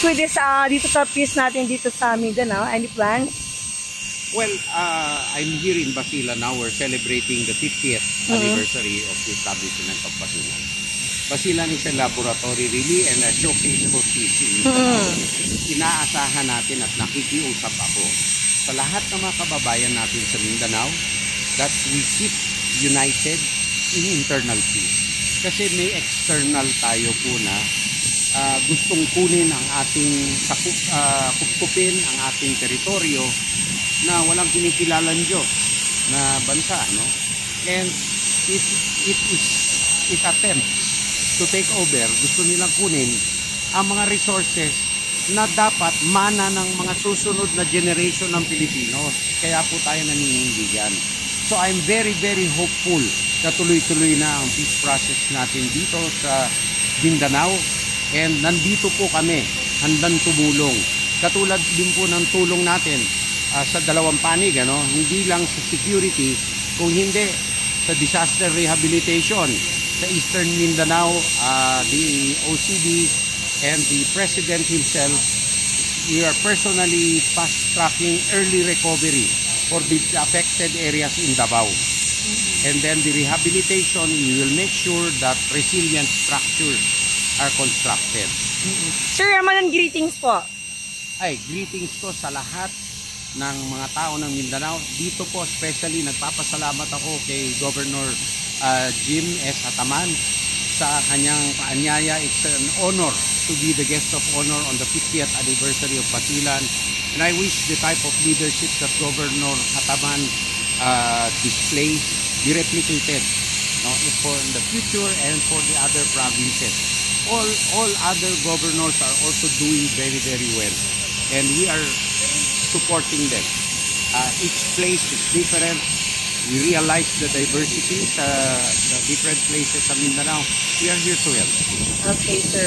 plans with this, dito sa peace natin dito sa Mindanao? Any plans? Well, I'm here in Basilan now. We're celebrating the 50th anniversary of the establishment of Basilan. Basilan is a laboratory really and a showcase for peace in Mindanao. Inaasahan natin at nakikiusap ako sa lahat ng mga kababayan natin sa Mindanao that we keep united in internal peace. Kasi may external tayo po na gustong kunin ang ating kupkupin ang ating teritoryo na walang kinikilalang Diyos na bansa, no? And it attempts to take over, gusto nilang kunin ang mga resources na dapat mana ng mga susunod na generation ng Pilipinos. Kaya po tayo naninindigan. So I'm very, very hopeful na tuloy-tuloy na ang peace process natin dito sa Mindanao. And nandito po kami, handang tumulong. Katulad din po ng tulong natin sa dalawang panig, ano? Hindi lang sa security, kung hindi sa disaster rehabilitation sa Eastern Mindanao, the OCD and the President himself, we are personally fast-tracking early recovery for the affected areas in Davao. And then the rehabilitation, we will make sure that resilient structures are constructed. Sir Ramanan, greetings po. Ay, greetings ko sa lahat ng mga tao ng Mindanao. Dito po especially nagpapasalamat ako kay Governor Jim S. Hataman sa kanyang paanyaya. It's an honor to be the guest of honor on the 50th anniversary of Basilan. And I wish the type of leadership that Governor Hataman displays be replicated, no, for the future and for the other provinces. All other governors are also doing very, very well, and we are supporting them. Each place is different. We realize the diversity sa different places sa Mindanao. We are here to help. Okay, sir.